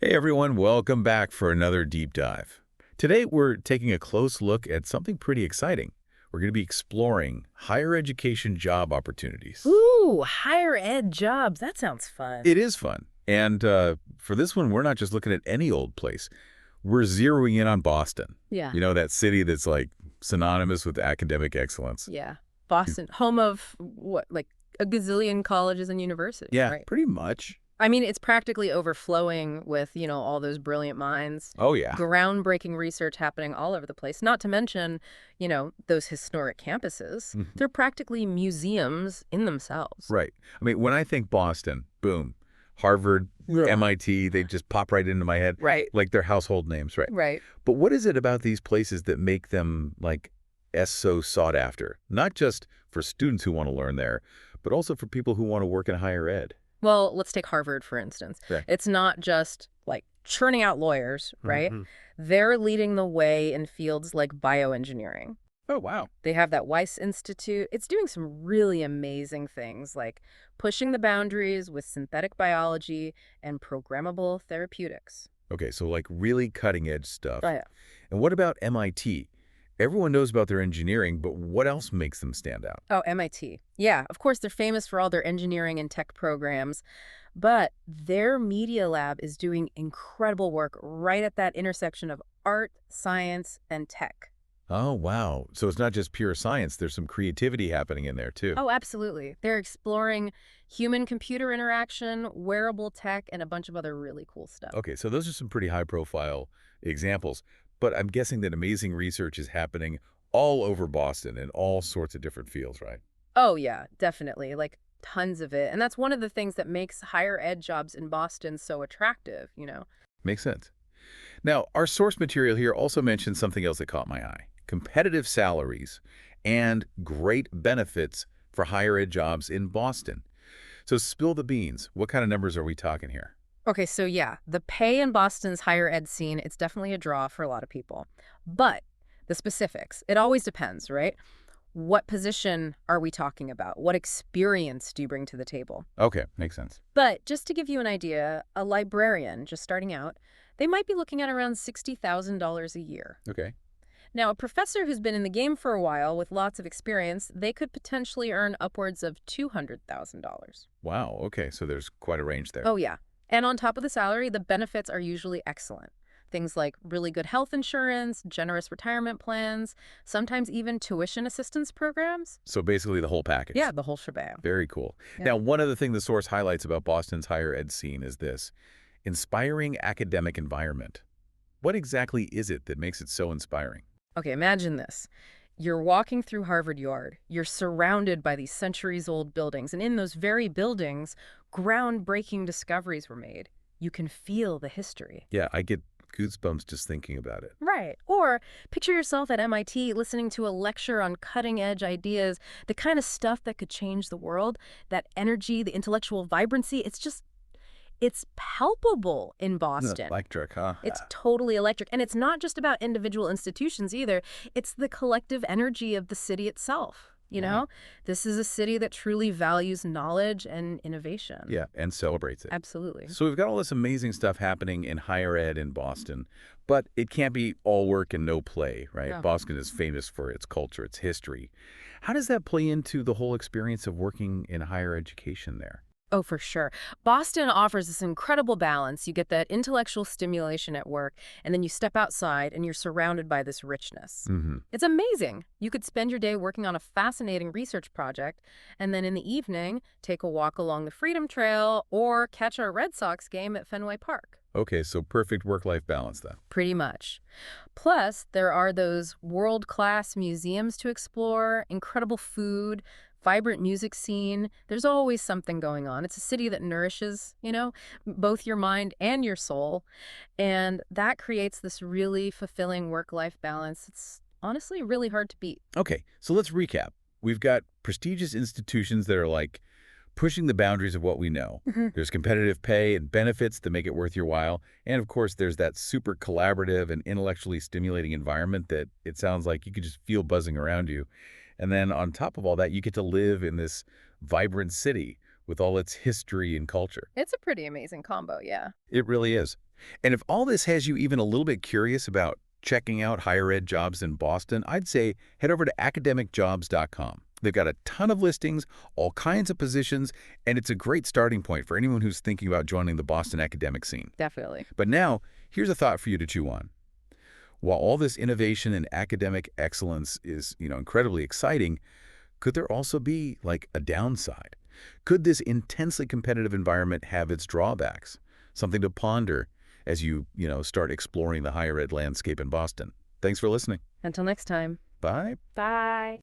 Hey everyone, welcome back for another deep dive. Today we're taking a close look at something pretty exciting. We're going to be exploring higher education job opportunities. Ooh, higher ed jobs. That sounds fun. It is fun. And for this one, we're not just looking at any old place. We're zeroing in on Boston. Yeah. You know, that city that's like synonymous with academic excellence. Yeah. Boston, home of what, like a gazillion colleges and universities, Yeah, right? pretty much. I mean, it's practically overflowing with, all those brilliant minds, Oh, yeah. groundbreaking research happening all over the place. Not to mention, those historic campuses. Mhm. They're practically museums in themselves. Right. I mean, when I think Boston, boom, Harvard, Yeah. MIT, they just pop right into my head. Right. Like they're household names, right? Right. But what is it about these places that make them, like, so sought after? Not just for students who want to learn there, but also for people who want to work in higher ed. Well, let's take Harvard, for instance. Right. It's not just like churning out lawyers, right? Mhm. They're leading the way in fields like bioengineering. Oh, wow. They have that Weiss Institute. It's doing some really amazing things like pushing the boundaries with synthetic biology and programmable therapeutics. Okay, so like really cutting edge stuff. Oh, yeah. And what about MIT? Everyone knows about their engineering, but what else makes them stand out? Oh, MIT. Yeah, of course, they're famous for all their engineering and tech programs, but their media lab is doing incredible work right at that intersection of art, science, and tech. Oh, wow. So it's not just pure science. There's some creativity happening in there, too. Oh, absolutely. They're exploring human-computer interaction, wearable tech, and a bunch of other really cool stuff. Okay, so those are some pretty high-profile examples. But I'm guessing that amazing research is happening all over Boston in all sorts of different fields, right? Oh, yeah, definitely. Like, tons of it. And that's one of the things that makes higher ed jobs in Boston so attractive. Makes sense. Now, our source material here also mentions something else that caught my eye: competitive salaries and great benefits for higher ed jobs in Boston. So spill the beans. What kind of numbers are we talking here? Okay, so yeah, the pay in Boston's higher ed scene, it's definitely a draw for a lot of people. But the specifics, it always depends, right? What position are we talking about? What experience do you bring to the table? Okay, makes sense. But just to give you an idea, a librarian just starting out, they might be looking at around $60,000 a year. Okay. Now, a professor who's been in the game for a while with lots of experience, they could potentially earn upwards of $200,000. Wow, okay, so there's quite a range there. Oh, yeah. And on top of the salary, the benefits are usually excellent. Things like really good health insurance, generous retirement plans, sometimes even tuition assistance programs. So basically the whole package. Yeah, the whole shebang. Very cool. Yeah. Now, one other thing the source highlights about Boston's higher ed scene is this: inspiring academic environment. What exactly is it that makes it so inspiring? Okay, imagine this. You're walking through Harvard Yard. You're surrounded by these centuries-old buildings, and in those very buildings, groundbreaking discoveries were made. You can feel the history. Yeah, I get goosebumps just thinking about it. Right. Or picture yourself at MIT listening to a lecture on cutting-edge ideas, the kind of stuff that could change the world, that energy, the intellectual vibrancy. It's palpable in Boston. Electric, huh? It's totally electric. And it's not just about individual institutions either. It's the collective energy of the city itself. Wow. This is a city that truly values knowledge and innovation. Yeah, and celebrates it. Absolutely. So we've got all this amazing stuff happening in higher ed in Boston, but it can't be all work and no play, right? Yeah. Boston is famous for its culture, its history. How does that play into the whole experience of working in higher education there? Oh, for sure. Boston offers this incredible balance. You get that intellectual stimulation at work, and then you step outside and you're surrounded by this richness. Mm-hmm. It's amazing. You could spend your day working on a fascinating research project, and then in the evening, take a walk along the Freedom Trail or catch a Red Sox game at Fenway Park. Okay, so perfect work-life balance then. Pretty much. Plus, there are those world-class museums to explore, incredible food, vibrant music scene. There's always something going on. It's a city that nourishes, both your mind and your soul. And that creates this really fulfilling work-life balance. It's honestly really hard to beat. Okay, so let's recap. We've got prestigious institutions that are like pushing the boundaries of what we know. Mhm. There's competitive pay and benefits that make it worth your while. And of course, there's that super collaborative and intellectually stimulating environment that it sounds like you could just feel buzzing around you. And then on top of all that, you get to live in this vibrant city with all its history and culture. It's a pretty amazing combo, yeah. It really is. And if all this has you even a little bit curious about checking out higher ed jobs in Boston, I'd say head over to academicjobs.com. They've got a ton of listings, all kinds of positions, and it's a great starting point for anyone who's thinking about joining the Boston academic scene. Definitely. But now, here's a thought for you to chew on. While all this innovation and academic excellence is, incredibly exciting, could there also be, like, a downside? Could this intensely competitive environment have its drawbacks? Something to ponder as you start exploring the higher ed landscape in Boston. Thanks for listening. Until next time. Bye. Bye.